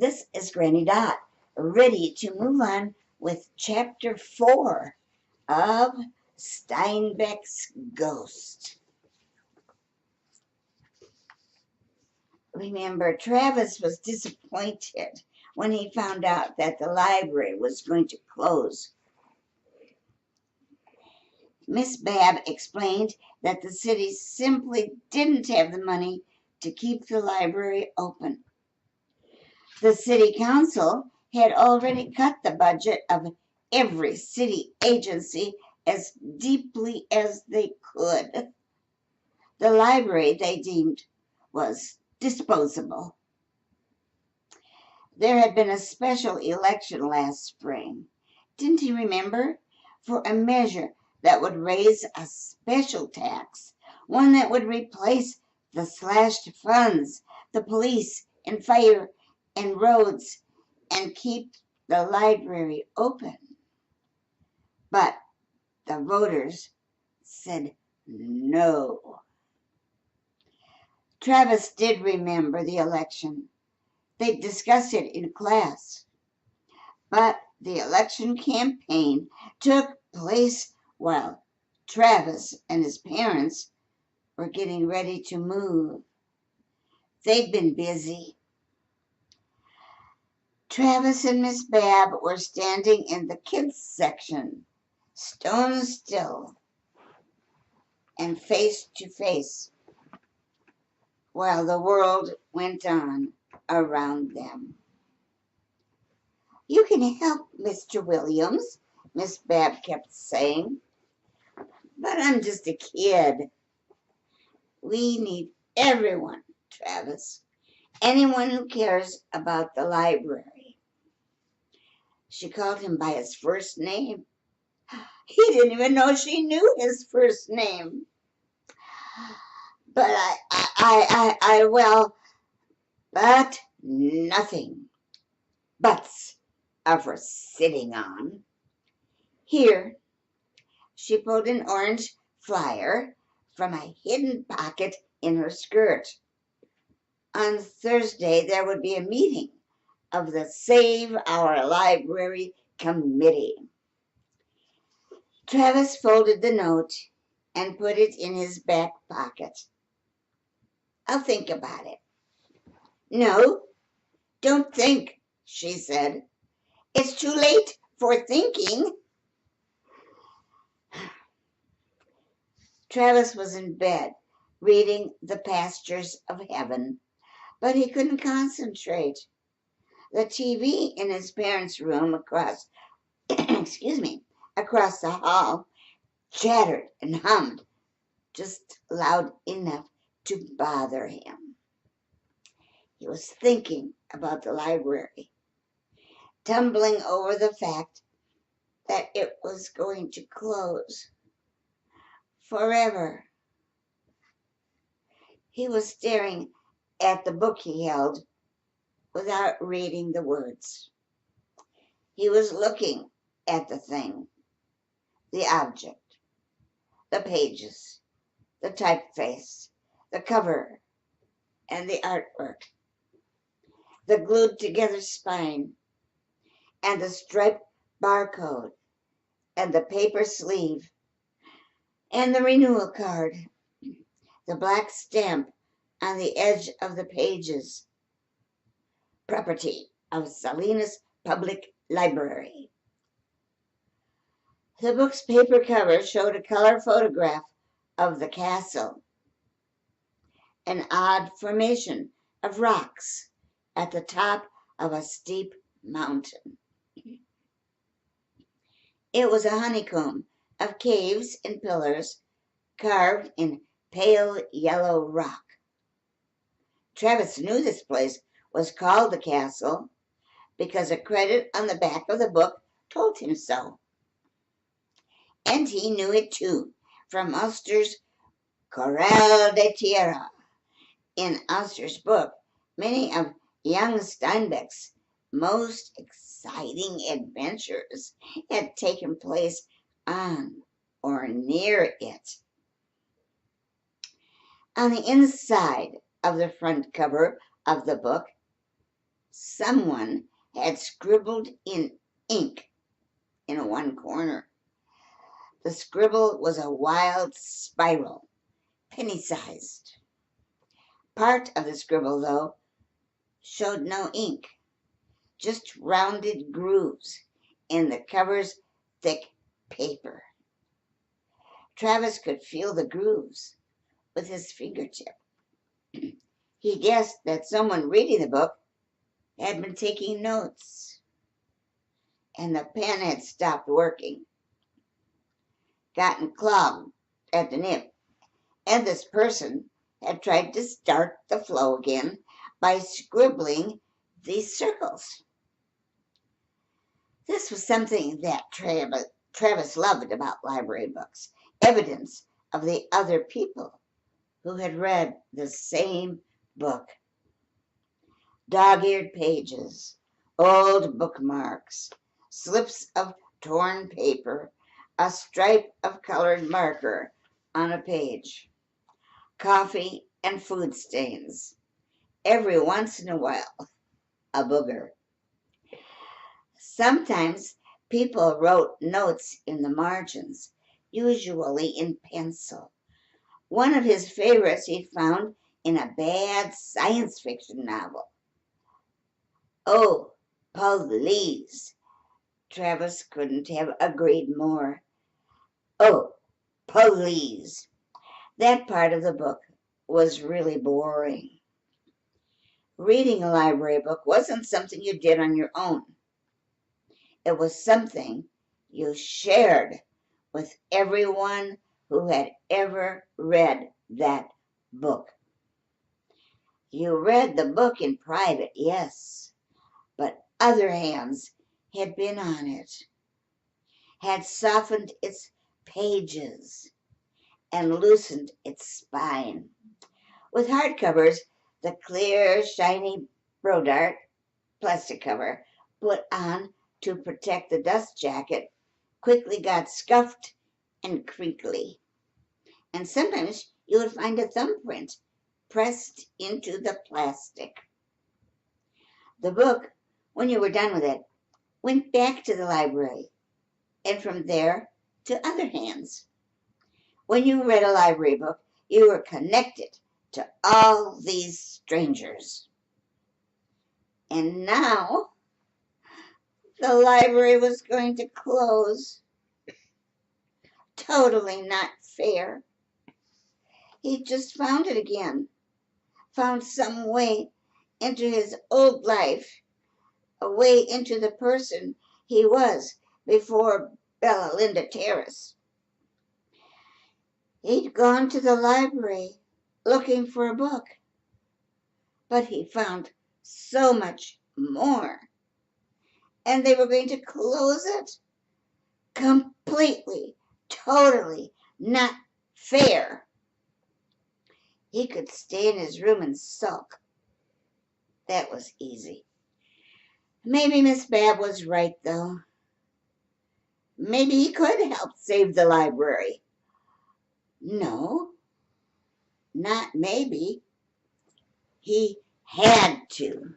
This is Granny Dot, ready to move on with Chapter 4 of Steinbeck's Ghost. Remember, Travis was disappointed when he found out that the library was going to close. Miss Babb explained that the city simply didn't have the money to keep the library open. The city council had already cut the budget of every city agency as deeply as they could. The library, they deemed, was disposable. There had been a special election last spring. Didn't he remember? For a measure that would raise a special tax, one that would replace the slashed funds, the police and fire and roads, and keep the library open. But the voters said no. Travis did remember the election. They discussed it in class. But the election campaign took place while Travis and his parents were getting ready to move. They'd been busy. Travis and Miss Babb were standing in the kids section, stone still and face to face, while the world went on around them. "You can help, Mr. Williams," Miss Babb kept saying. "But I'm just a kid." "We need everyone, Travis. Anyone who cares about the library." She called him by his first name. He didn't even know she knew his first name. "But but nothing. Buts are for sitting on. Here." She pulled an orange flyer from a hidden pocket in her skirt. On Thursday, there would be a meeting of the Save Our Library Committee. Travis folded the note and put it in his back pocket. "I'll think about it." "No, don't think," she said. "It's too late for thinking." Travis was in bed, reading The Pastures of Heaven, but he couldn't concentrate. The TV in his parents' room across across the hall chattered and hummed just loud enough to bother him. He was thinking about the library, tumbling over the fact that it was going to close forever. He was staring at the book he held without reading the words. He was looking at the thing, the object, the pages, the typeface, the cover, and the artwork, the glued together spine, and the striped barcode, and the paper sleeve, and the renewal card, the black stamp on the edge of the pages. Property of Salinas Public Library. The book's paper cover showed a color photograph of the castle, an odd formation of rocks at the top of a steep mountain. It was a honeycomb of caves and pillars carved in pale yellow rock. Travis knew this place was called the castle because a credit on the back of the book told him so. And he knew it too from Auster's Corral de Tierra. In Auster's book, many of young Steinbeck's most exciting adventures had taken place on or near it. On the inside of the front cover of the book, Someone had scribbled in ink in one corner. The scribble was a wild spiral, penny-sized. Part of the scribble, though, showed no ink, just rounded grooves in the cover's thick paper. Travis could feel the grooves with his fingertip. He guessed that someone reading the book had been taking notes, and the pen had stopped working, gotten clogged at the nib, and this person had tried to start the flow again by scribbling these circles. This was something that Travis loved about library books, evidence of the other people who had read the same book. Dog-eared pages, old bookmarks, slips of torn paper, a stripe of colored marker on a page, coffee and food stains, every once in a while, a booger. Sometimes people wrote notes in the margins, usually in pencil. One of his favorites he found in a bad science fiction novel. Oh, please. Travis couldn't have agreed more. Oh, please. That part of the book was really boring. Reading a library book wasn't something you did on your own. It was something you shared with everyone who had ever read that book. You read the book in private, yes, but other hands had been on it, had softened its pages, and loosened its spine. With hardcovers, the clear, shiny Brodart plastic cover put on to protect the dust jacket quickly got scuffed and crinkly. And sometimes you would find a thumbprint pressed into the plastic. The book, when you were done with it, went back to the library, and from there to other hands. When you read a library book, you were connected to all these strangers. And now the library was going to close. Totally not fair. He just found it again, found some way into his old life, a way into the person he was before Bella Linda Terrace. He'd gone to the library looking for a book, but he found so much more, and they were going to close it. Completely, totally not fair. He could stay in his room and sulk. That was easy. Maybe Miss Bab was right, though. Maybe he could help save the library. No, not maybe. He had to.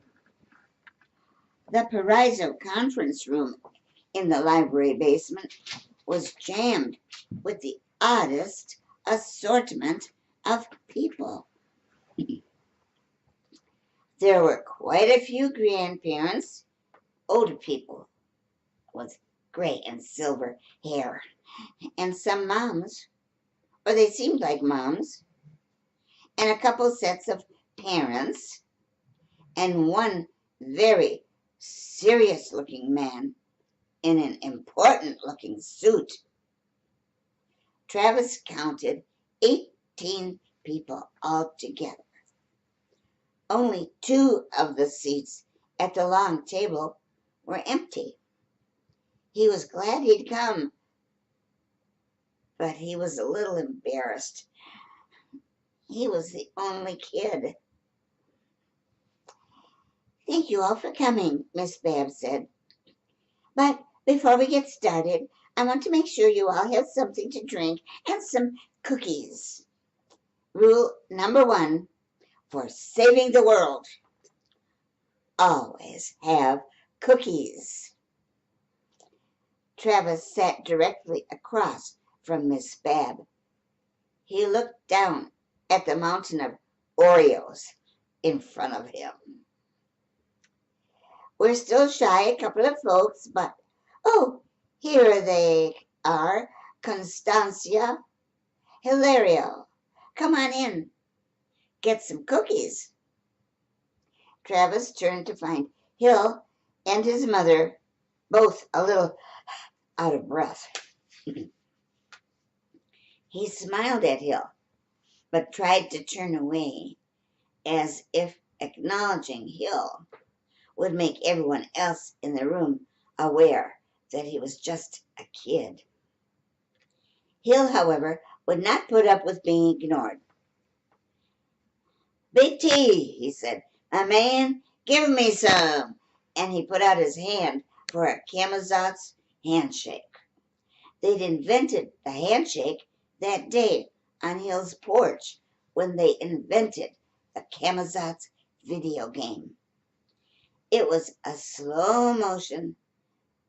The Paraiso conference room in the library basement was jammed with the oddest assortment of people. There were quite a few grandparents, older people with gray and silver hair, and some moms, or they seemed like moms, and a couple sets of parents, and one very serious-looking man in an important-looking suit. Travis counted 18 people altogether. Only 2 of the seats at the long table were empty. He was glad he'd come, but he was a little embarrassed. He was the only kid. "Thank you all for coming," Miss Bab said. "But before we get started, I want to make sure you all have something to drink and some cookies. Rule number 1 for saving the world. always have cookies. Travis sat directly across from Miss Bab. He looked down at the mountain of Oreos in front of him. We're still shy a couple of folks, but oh, here they are, Constancia, Hilario. Come on in, get some cookies. Travis turned to find Hill and his mother both a little out of breath. He smiled at Hill, but tried to turn away, as if acknowledging Hill would make everyone else in the room aware that he was just a kid. Hill, however, would not put up with being ignored. "Big T," he said, "my man, give me some." And he put out his hand for a Camazotz handshake. They'd invented the handshake that day on Hill's porch when they invented the Camazotz video game. It was a slow motion,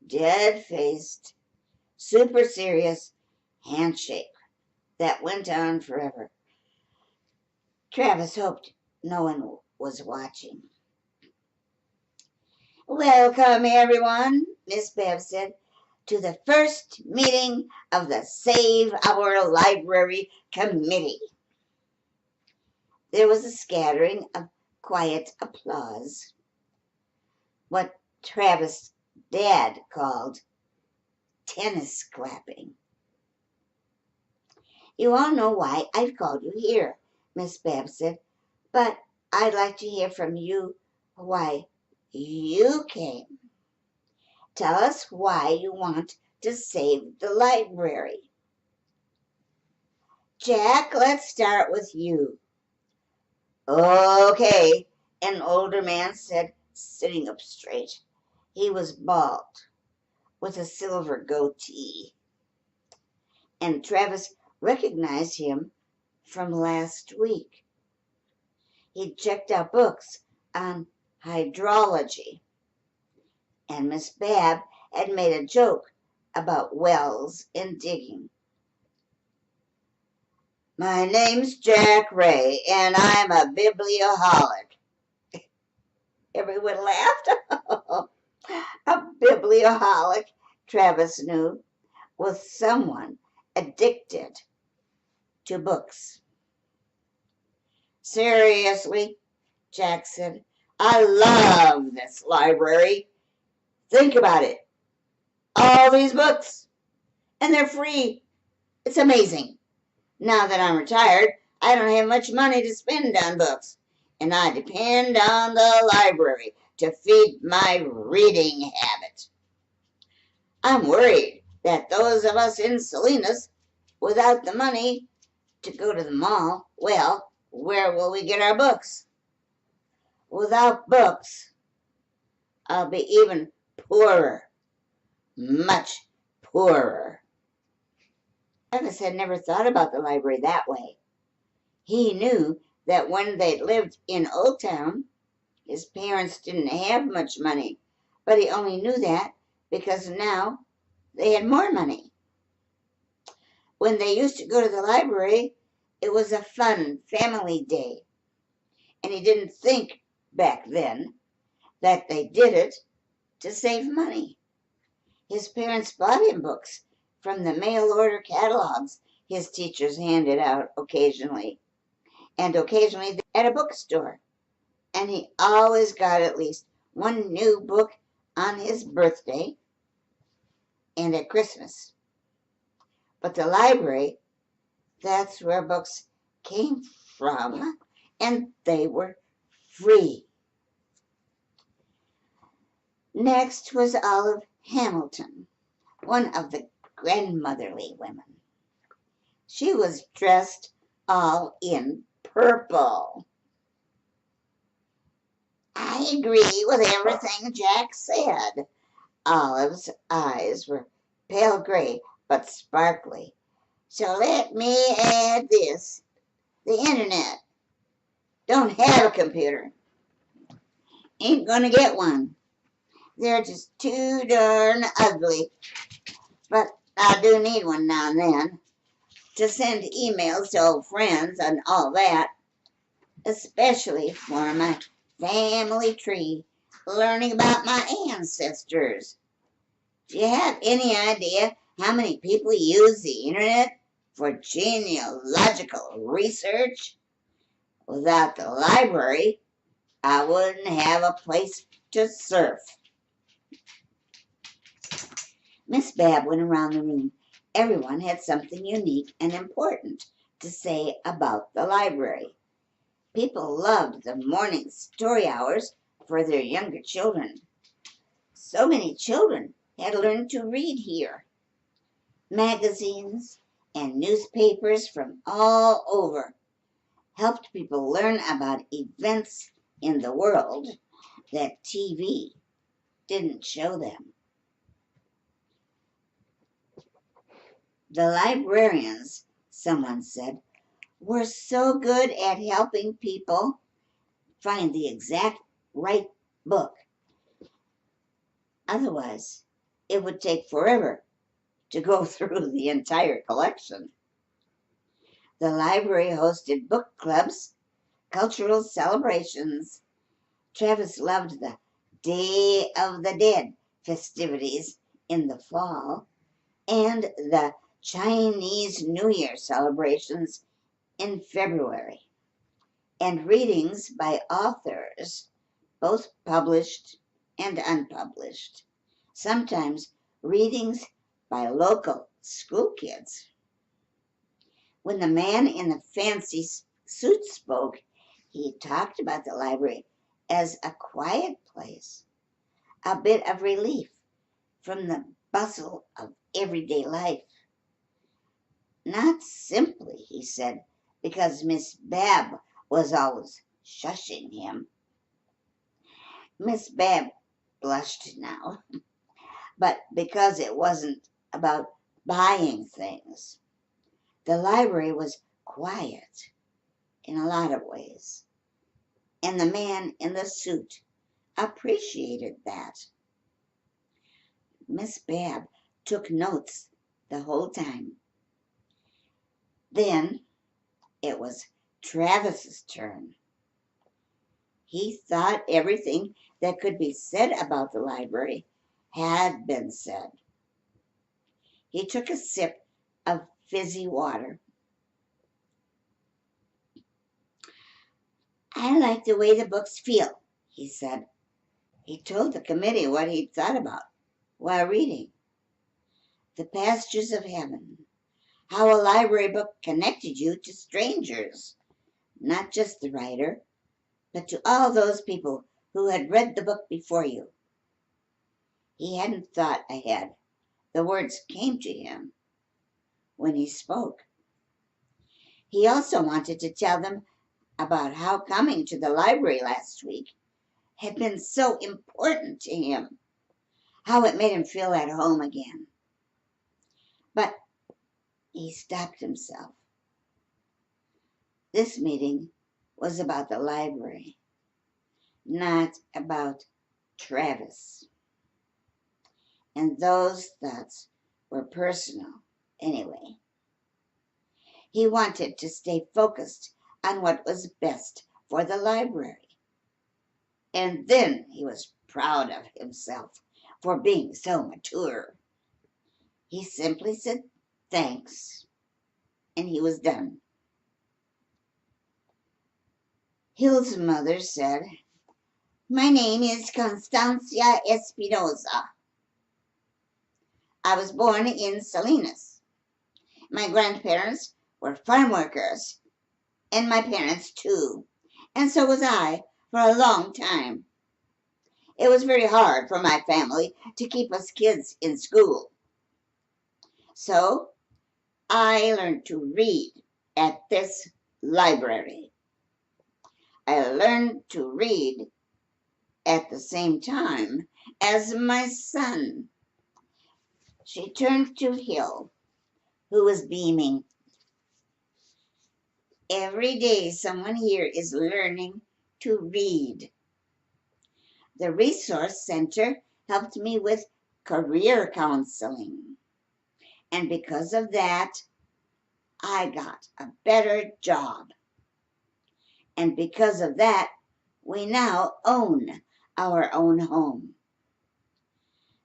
dead-faced, super serious handshake that went on forever. Travis hoped no one was watching. "Welcome, everyone," Miss Bev said, "to the first meeting of the Save Our Library Committee." There was a scattering of quiet applause, what Travis' dad called tennis clapping. "You all know why I've called you here," Miss Bev said, "but I'd like to hear from you why you came. Tell us why you want to save the library." "Jack, let's start with you." "Okay," an older man said, sitting up straight. He was bald, with a silver goatee, and Travis recognized him from last week. He'd checked out books on hydrology, and Miss Bab had made a joke about wells and digging. "My name's Jack Ray, and I'm a biblioholic." Everyone laughed. A biblioholic, Travis knew, was someone addicted to books. "Seriously," Jack said, "I love this library. Think about it. All these books, and they're free. It's amazing. Now that I'm retired, I don't have much money to spend on books, and I depend on the library to feed my reading habit. I'm worried that those of us in Salinas without the money to go to the mall, well, where will we get our books? Without books, I'll be even poorer, much poorer." Travis had never thought about the library that way. He knew that when they lived in Old Town, his parents didn't have much money, but he only knew that because now they had more money. When they used to go to the library, it was a fun family day, and he didn't think back then that they did it to save money. His parents bought him books from the mail order catalogs his teachers handed out occasionally, and occasionally at a bookstore. And he always got at least one new book on his birthday and at Christmas. But the library, that's where books came from, and they were free. Next was Olive Hamilton, one of the grandmotherly women. She was dressed all in purple. "I agree with everything Jack said." Olive's eyes were pale gray but sparkly. "So let me add this. The internet. Don't have a computer. ain't gonna get one. They're just too darn ugly. But I do need one now and then to send emails to old friends and all that, especially for my family tree, learning about my ancestors. Do you have any idea how many people use the internet for genealogical research? Without the library, I wouldn't have a place to surf. Miss Babb went around the room. Everyone had something unique and important to say about the library. People loved the morning story hours for their younger children. So many children had learned to read here. Magazines and newspapers from all over helped people learn about events in the world that TV didn't show them. The librarians, someone said, were so good at helping people find the exact right book. Otherwise, it would take forever to go through the entire collection. The library hosted book clubs, cultural celebrations. Travis loved the Day of the Dead festivities in the fall and the Chinese New Year celebrations in February, and readings by authors, both published and unpublished. Sometimes readings by local school kids. When the man in the fancy suit spoke, he talked about the library as a quiet place, a bit of relief from the bustle of everyday life. Not simply, he said, because Miss Babb was always shushing him. Miss Babb blushed now, but because it wasn't about buying things. The library was quiet in a lot of ways, and the man in the suit appreciated that. Miss Babb took notes the whole time. Then it was Travis's turn. He thought everything that could be said about the library had been said. He took a sip of fizzy water. I like the way the books feel, he said. He told the committee what he'd thought about while reading. The pastures of heaven, how a library book connected you to strangers, not just the writer, but to all those people who had read the book before you. He hadn't thought ahead. The words came to him when he spoke. He also wanted to tell them about how coming to the library last week had been so important to him, how it made him feel at home again. But he stopped himself. This meeting was about the library, not about Travis. And those thoughts were personal anyway. He wanted to stay focused on what was best for the library. And then he was proud of himself for being so mature. He simply said thanks, and he was done. Hill's mother said, My name is Constancia Espinosa. I was born in Salinas. My grandparents were farm workers, and my parents too, and so was I for a long time. It was very hard for my family to keep us kids in school. So I learned to read at this library. I learned to read at the same time as my son. She turned to Hill, who was beaming. Every day someone here is learning to read. The resource center helped me with career counseling. And because of that, I got a better job. And because of that, we now own our own home.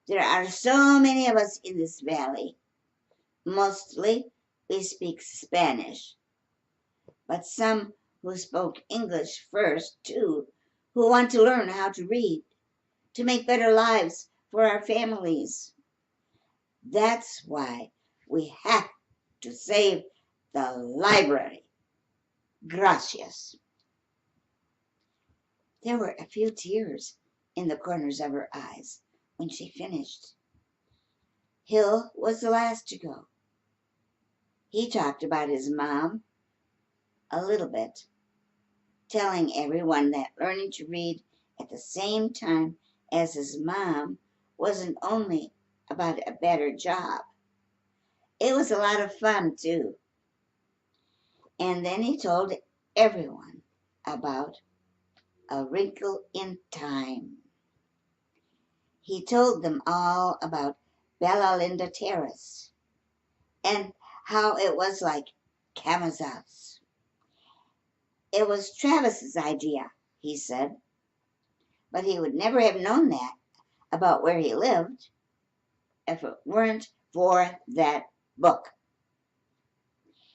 There are so many of us in this valley. Mostly we speak Spanish, but some who spoke English first, too, who want to learn how to read, to make better lives for our families. That's why we have to save the library. Gracias. There were a few tears in the corners of her eyes when she finished. Hill was the last to go. He talked about his mom a little bit, telling everyone that learning to read at the same time as his mom wasn't only about a better job. It was a lot of fun, too. And then he told everyone about A Wrinkle in Time. He told them all about Bella Linda Terrace and how it was like Camazotz. It was Travis's idea, he said, but he would never have known that about where he lived if it weren't for that book.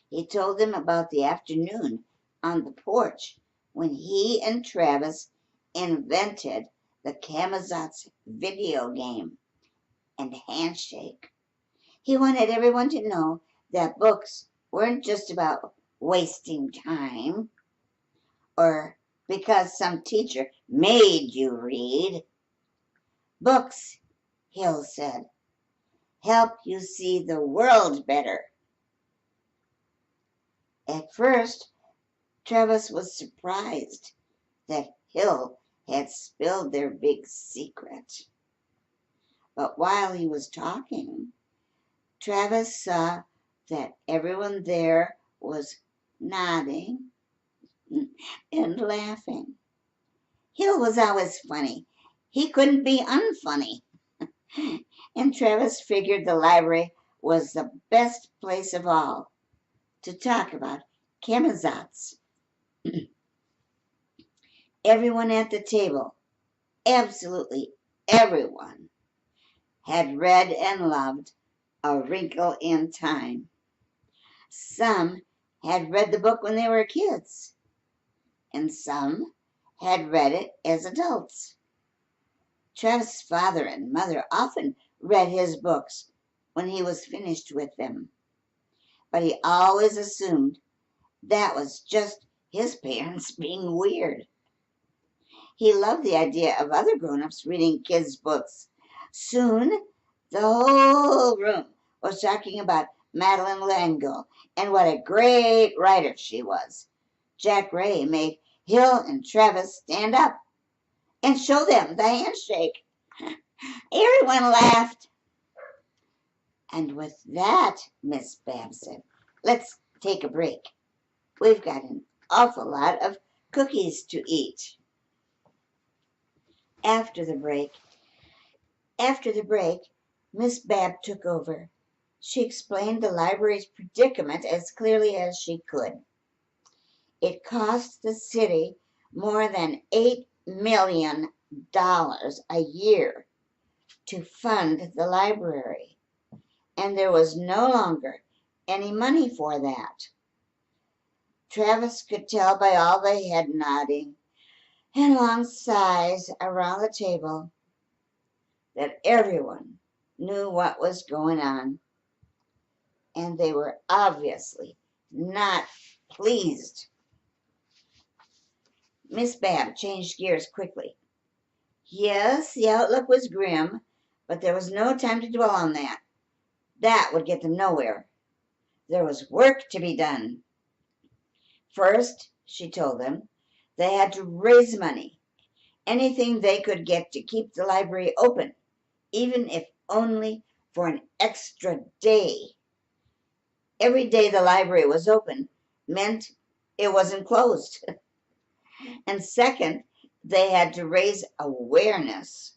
He told them about the afternoon on the porch when he and Travis invented the Camazotz video game and handshake. He wanted everyone to know that books weren't just about wasting time or because some teacher made you read. Books, Hill said, help you see the world better. At first, Travis was surprised that Hill had spilled their big secret. But while he was talking, Travis saw that everyone there was nodding and laughing. Hill was always funny. He couldn't be unfunny. And Travis figured the library was the best place of all to talk about Camazotz. Everyone at the table, absolutely everyone, had read and loved A Wrinkle in Time. Some had read the book when they were kids, and some had read it as adults. Travis' father and mother often read his books when he was finished with them, but he always assumed that was just his parents being weird. He loved the idea of other grown-ups reading kids' books. Soon, the whole room was talking about Madeline Langell and what a great writer she was. Jack Ray made Hill and Travis stand up and show them the handshake. Everyone laughed. And with that, Miss Babb said, let's take a break. We've got an awful lot of cookies to eat. After the break, Miss Babb took over. She explained the library's predicament as clearly as she could. It cost the city more than $8 million a year to fund the library, and there was no longer any money for that. Travis could tell by all the head nodding and long sighs around the table that everyone knew what was going on, and they were obviously not pleased. Miss Babb changed gears quickly. Yes, the outlook was grim, but there was no time to dwell on that. That would get them nowhere. There was work to be done. First, she told them, they had to raise money, anything they could get to keep the library open, even if only for an extra day. Every day the library was open meant it wasn't closed. And second, They had to raise awareness,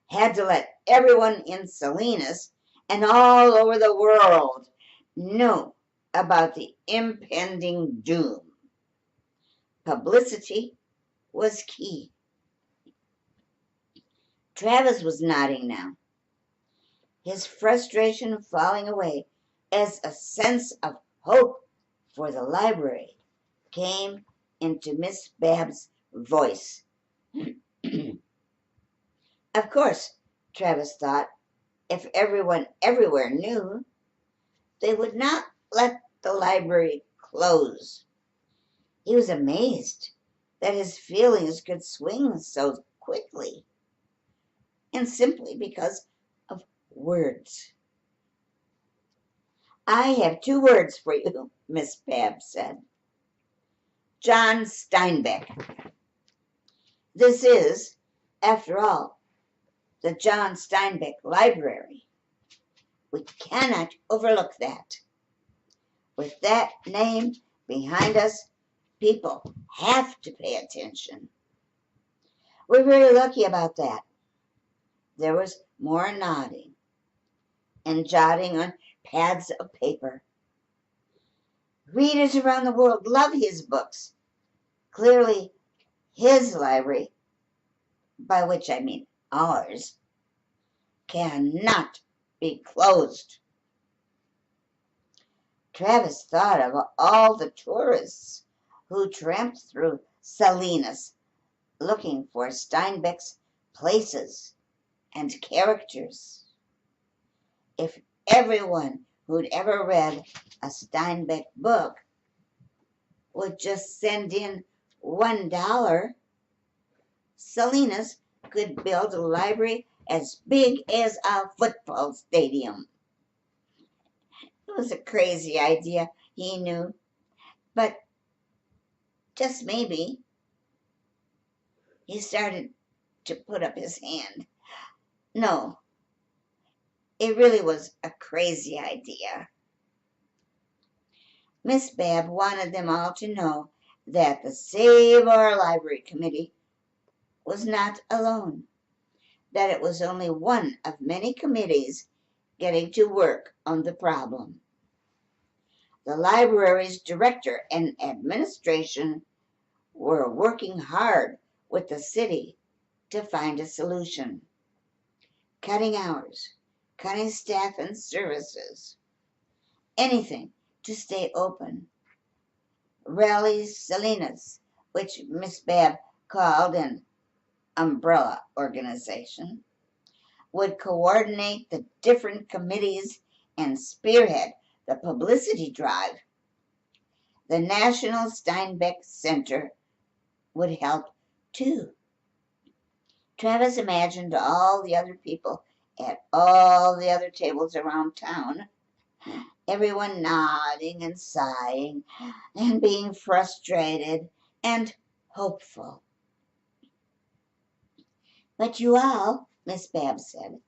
had to let everyone in Salinas and all over the world know about the impending doom. Publicity was key. Travis was nodding now, his frustration falling away as a sense of hope for the library came into Miss Babb's voice. Of course, Travis thought, if everyone everywhere knew, they would not let the library close. He was amazed that his feelings could swing so quickly, and simply because of words. I have 2 words for you, Miss Babb said. John Steinbeck. This is, after all, the John Steinbeck Library. We cannot overlook that. With that name behind us, people have to pay attention. We're very lucky about that. There was more nodding and jotting on pads of paper. Readers around the world love his books. Clearly, his library, by which I mean ours, cannot be closed. Travis thought of all the tourists who tramped through Salinas looking for Steinbeck's places and characters. If everyone who'd ever read a Steinbeck book would just send in $1, Salinas could build a library as big as a football stadium. It was a crazy idea, he knew, but just maybe he started to put up his hand. No, it really was a crazy idea. Miss Babb wanted them all to know that the Save Our Library Committee was not alone, that it was only one of many committees getting to work on the problem. The library's director and administration were working hard with the city to find a solution. Cutting hours, cutting staff and services, anything to stay open. Rallies Salinas, which Miss Babb called an umbrella organization, would coordinate the different committees and spearhead the publicity drive. The National Steinbeck Center would help too. Travis imagined all the other people at all the other tables around town, everyone nodding and sighing and being frustrated and hopeful. But you all, Miss Babb said,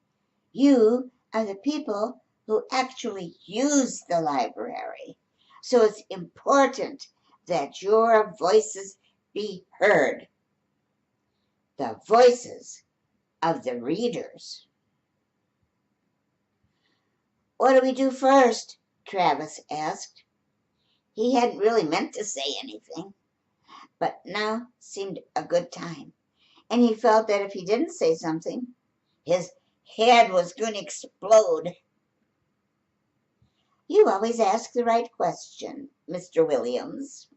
you are the people who actually use the library. So it's important that your voices be heard. The voices of the readers. What do we do first? Travis asked. He hadn't really meant to say anything, but now seemed a good time, and he felt that if he didn't say something, his head was going to explode. You always ask the right question, Mr. Williams.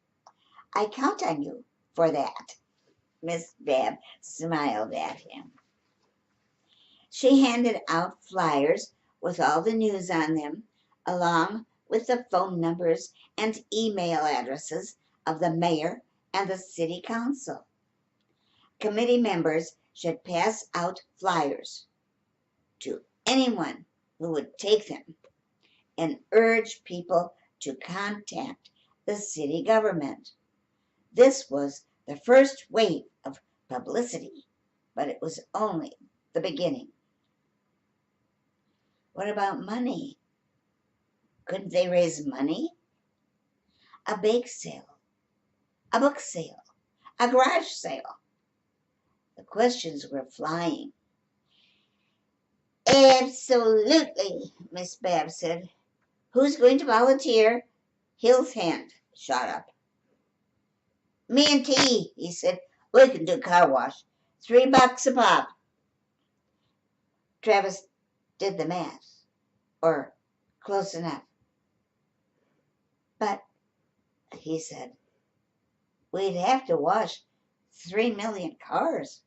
I count on you for that. Miss Babb smiled at him. She handed out flyers with all the news on them, along with the phone numbers and email addresses of the mayor and the city council. Committee members should pass out flyers to anyone who would take them and urge people to contact the city government. This was the first wave of publicity, but it was only the beginning. What about money? Couldn't they raise money? A bake sale, a book sale, a garage sale. questions were flying. Absolutely, Miss Babs said. Who's going to volunteer? Hill's hand shot up. Me and T, he said. We can do car wash. $3 a pop. Travis did the math, or close enough. But, he said, we'd have to wash 3 million cars.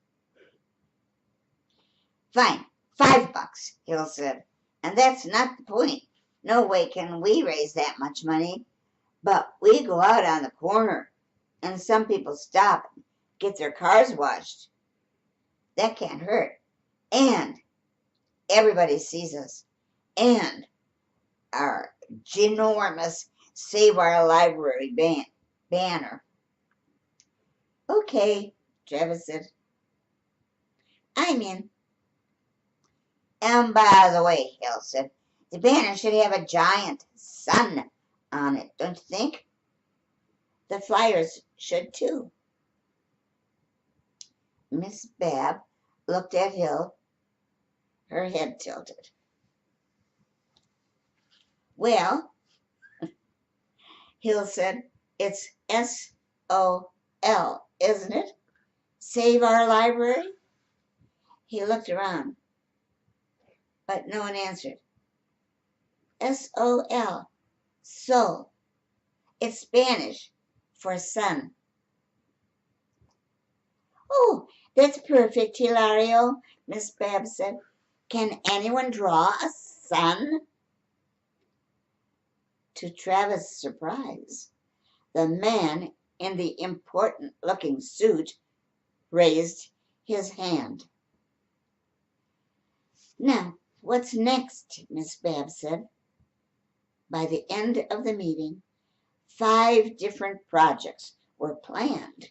Fine, $5, Hill said. And that's not the point. No way can we raise that much money. But we go out on the corner, and some people stop and get their cars washed. That can't hurt. And everybody sees us. And our ginormous Save Our Library banner. Okay, Travis said. I'm in. And by the way, Hill said, the banner should have a giant sun on it, don't you think? The flyers should too. Miss Bab looked at Hill, her head tilted. Well, Hill said, it's S-O-L, isn't it? Save Our Library? He looked around, but no one answered. S-O-L, sol. It's Spanish for sun. Oh, that's perfect, Hilario, Miss Bab said. Can anyone draw a sun? To Travis' surprise, the man in the important-looking suit raised his hand. Now, what's next? Miss Bab said. By the end of the meeting, 5 different projects were planned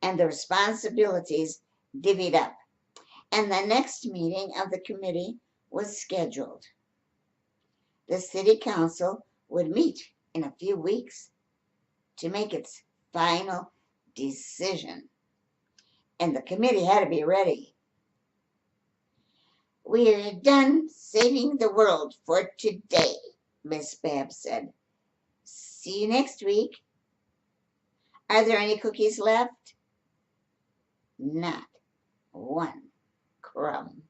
and the responsibilities divvied up, and the next meeting of the committee was scheduled. The city council would meet in a few weeks to make its final decision, and the committee had to be ready. We're done saving the world for today, Miss Bab said. See you next week. Are there any cookies left? Not one crumb.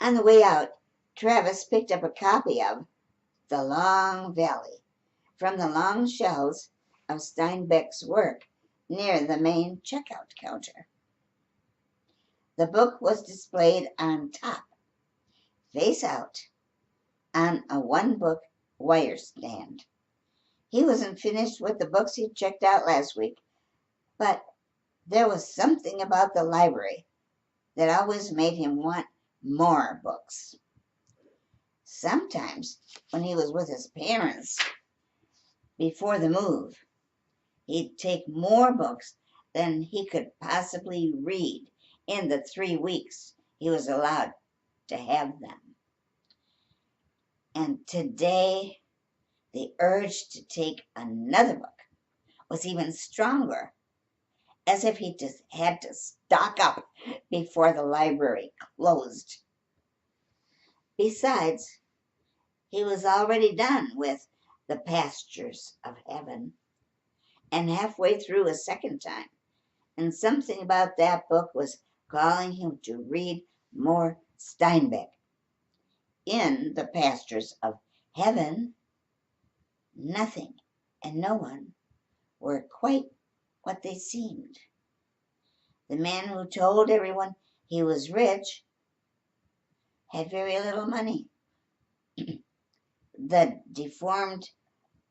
On the way out, Travis picked up a copy of The Long Valley from the long shelves of Steinbeck's work near the main checkout counter. The book was displayed on top, face out, on a one-book wire stand. He wasn't finished with the books he checked out last week, but there was something about the library that always made him want more books. Sometimes, when he was with his parents before the move, he'd take more books than he could possibly read in the 3 weeks he was allowed to have them. And today, the urge to take another book was even stronger, as if he just had to stock up before the library closed. Besides, he was already done with The Pastures of Heaven, and halfway through a second time, and something about that book was calling him to read more Steinbeck. In The Pastures of Heaven, nothing and no one were quite what they seemed. The man who told everyone he was rich had very little money. The deformed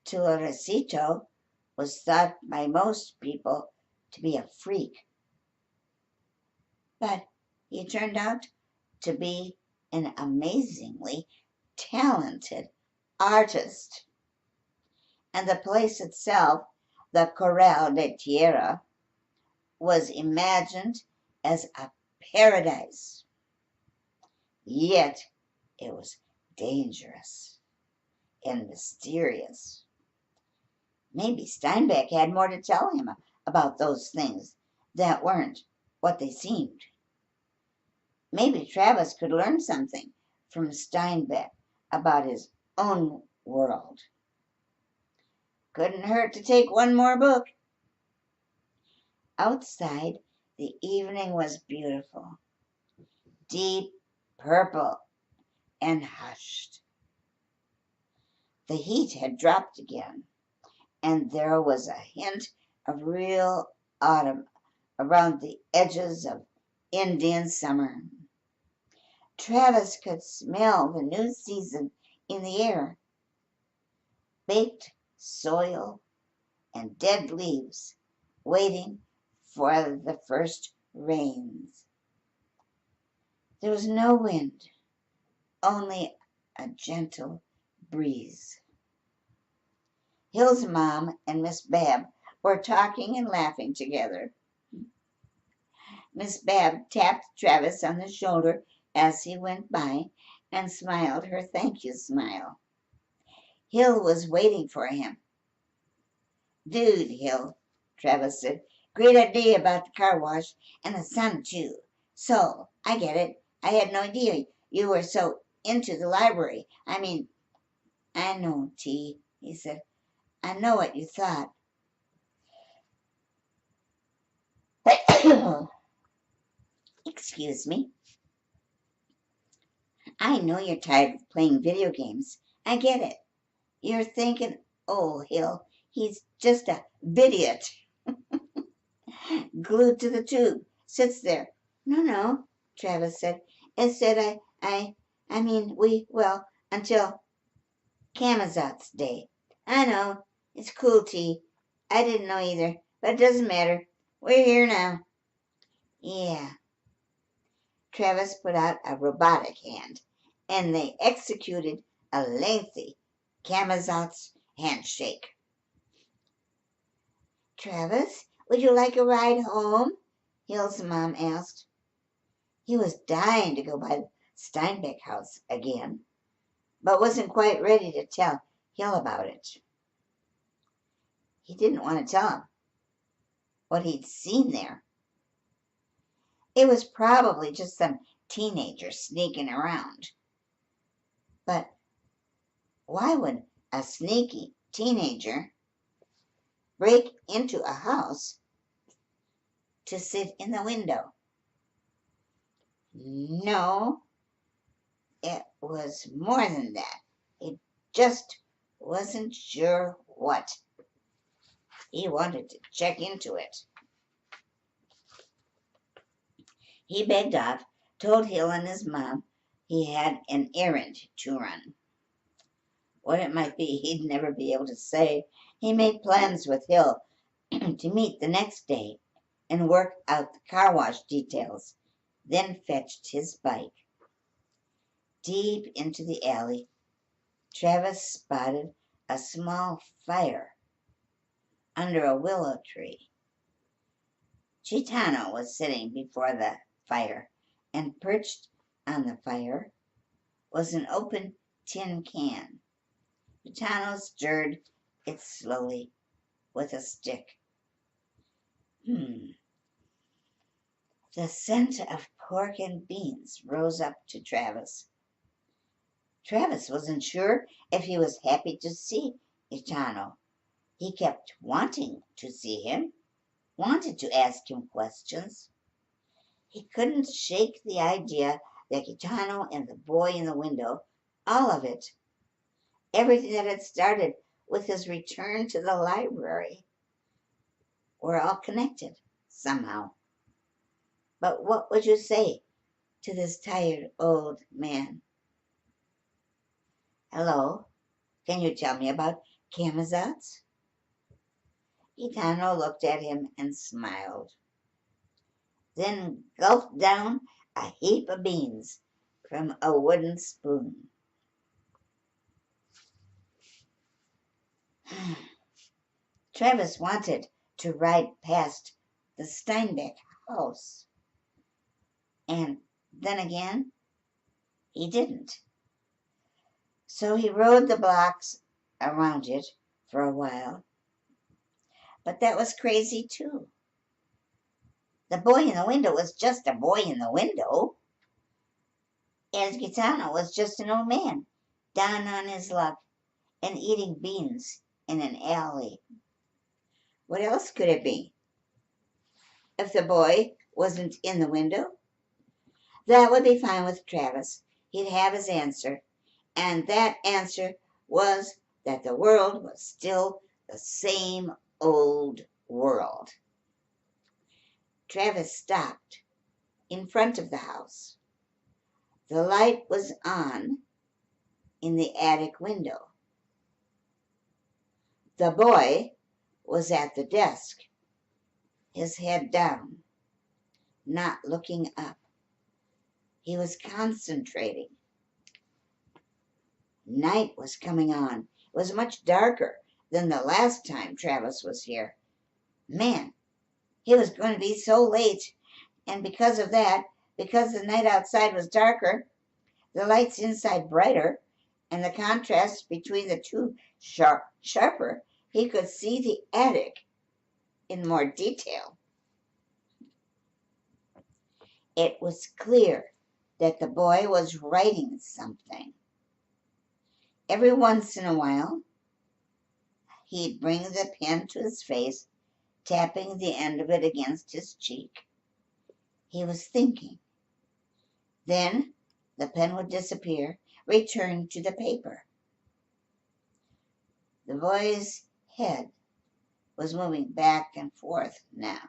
Tularecito was thought by most people to be a freak. But he turned out to be an amazingly talented artist. And the place itself, the Corral de Tierra, was imagined as a paradise. Yet it was dangerous and mysterious. Maybe Steinbeck had more to tell him about those things that weren't what they seemed. Maybe Travis could learn something from Steinbeck about his own world. Couldn't hurt to take one more book. Outside, the evening was beautiful, deep purple and hushed. The heat had dropped again, and there was a hint of real autumn around the edges of Indian summer. Travis could smell the new season in the air, baked soil and dead leaves waiting for the first rains. There was no wind, only a gentle breeze. Hill's mom and Miss Bab were talking and laughing together. Miss Bab tapped Travis on the shoulder as he went by and smiled her thank you smile. Hill was waiting for him. Dude, Hill, Travis said. Great idea about the car wash and the sun, too. So, I get it. I had no idea you were so into the library. I know, T, he said. I know what you thought. Excuse me. I know you're tired of playing video games. I get it. You're thinking, oh, Hill, he's just a bidiot. Glued to the tube. Sits there. No, Travis said. It said until Camazot's Day. I know. It's cool, T. I didn't know either, but it doesn't matter. We're here now. Yeah. Travis put out a robotic hand, and they executed a lengthy Camazot's handshake. Travis, would you like a ride home? Hill's mom asked. He was dying to go by the Steinbeck house again, but wasn't quite ready to tell Hill about it. He didn't want to tell him what he'd seen there. It was probably just some teenager sneaking around. But why would a sneaky teenager break into a house to sit in the window? No, it was more than that. He just wasn't sure what. He wanted to check into it. He begged off, told Hill and his mom he had an errand to run. What it might be, he'd never be able to say. He made plans with Hill to meet the next day and work out the car wash details, then fetched his bike. Deep into the alley, Travis spotted a small fire under a willow tree. Chitano was sitting before the fire, and perched on the fire was an open tin can. Chitano stirred it slowly with a stick. The scent of pork and beans rose up to Travis. Travis wasn't sure if he was happy to see Chitano. He kept wanting to see him, wanted to ask him questions. He couldn't shake the idea that Gitano and the boy in the window, all of it, everything that had started with his return to the library, were all connected somehow. But what would you say to this tired old man? Hello, can you tell me about Camazotz? Gitano looked at him and smiled, then gulped down a heap of beans from a wooden spoon. Travis wanted to ride past the Steinbeck house, and then again, he didn't. So he rode the blocks around it for a while. But that was crazy too. The boy in the window was just a boy in the window. As Gitano was just an old man, down on his luck and eating beans in an alley. What else could it be? If the boy wasn't in the window, that would be fine with Travis. He'd have his answer. And that answer was that the world was still the same old world. Travis stopped in front of the house. The light was on in the attic window. The boy was at the desk, his head down, not looking up. He was concentrating. Night was coming on. It was much darker than the last time Travis was here. Man, he was going to be so late. And because of that, because the night outside was darker, the lights inside brighter, and the contrast between the two sharper, he could see the attic in more detail. It was clear that the boy was writing something. Every once in a while, he'd bring the pen to his face, tapping the end of it against his cheek. He was thinking. Then the pen would disappear, return to the paper. The boy's head was moving back and forth now,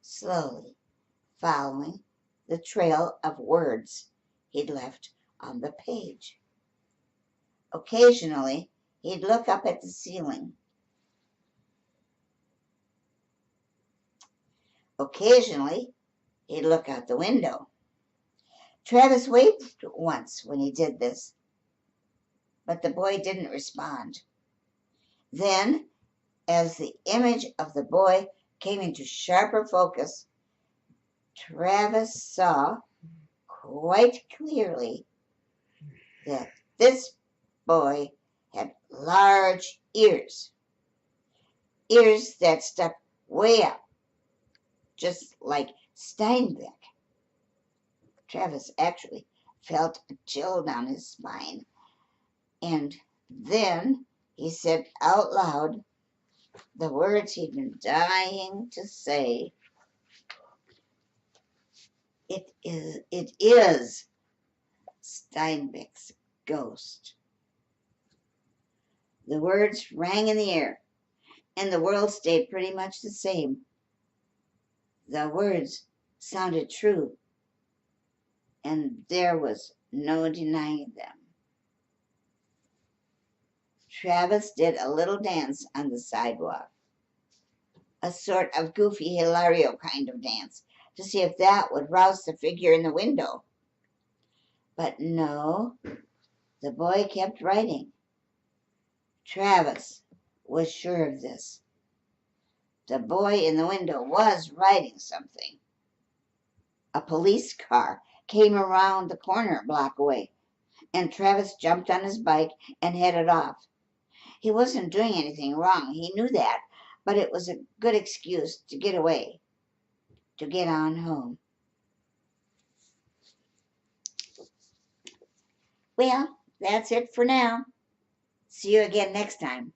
slowly, following the trail of words he'd left on the page. Occasionally, he'd look up at the ceiling. Occasionally, he'd look out the window. Travis waved once when he did this, but the boy didn't respond. Then, as the image of the boy came into sharper focus, Travis saw quite clearly that this boy had large ears, ears that stuck way up, just like Steinbeck. Travis actually felt a chill down his spine, and then he said out loud the words he'd been dying to say. It is Steinbeck's ghost. The words rang in the air, and the world stayed pretty much the same. The words sounded true, and there was no denying them. Travis did a little dance on the sidewalk, a sort of goofy, hilario kind of dance, to see if that would rouse the figure in the window. But no, the boy kept writing. Travis was sure of this. The boy in the window was writing something. A police car came around the corner a block away, and Travis jumped on his bike and headed off. He wasn't doing anything wrong, he knew that, but it was a good excuse to get away, to get on home. Well, that's it for now. See you again next time.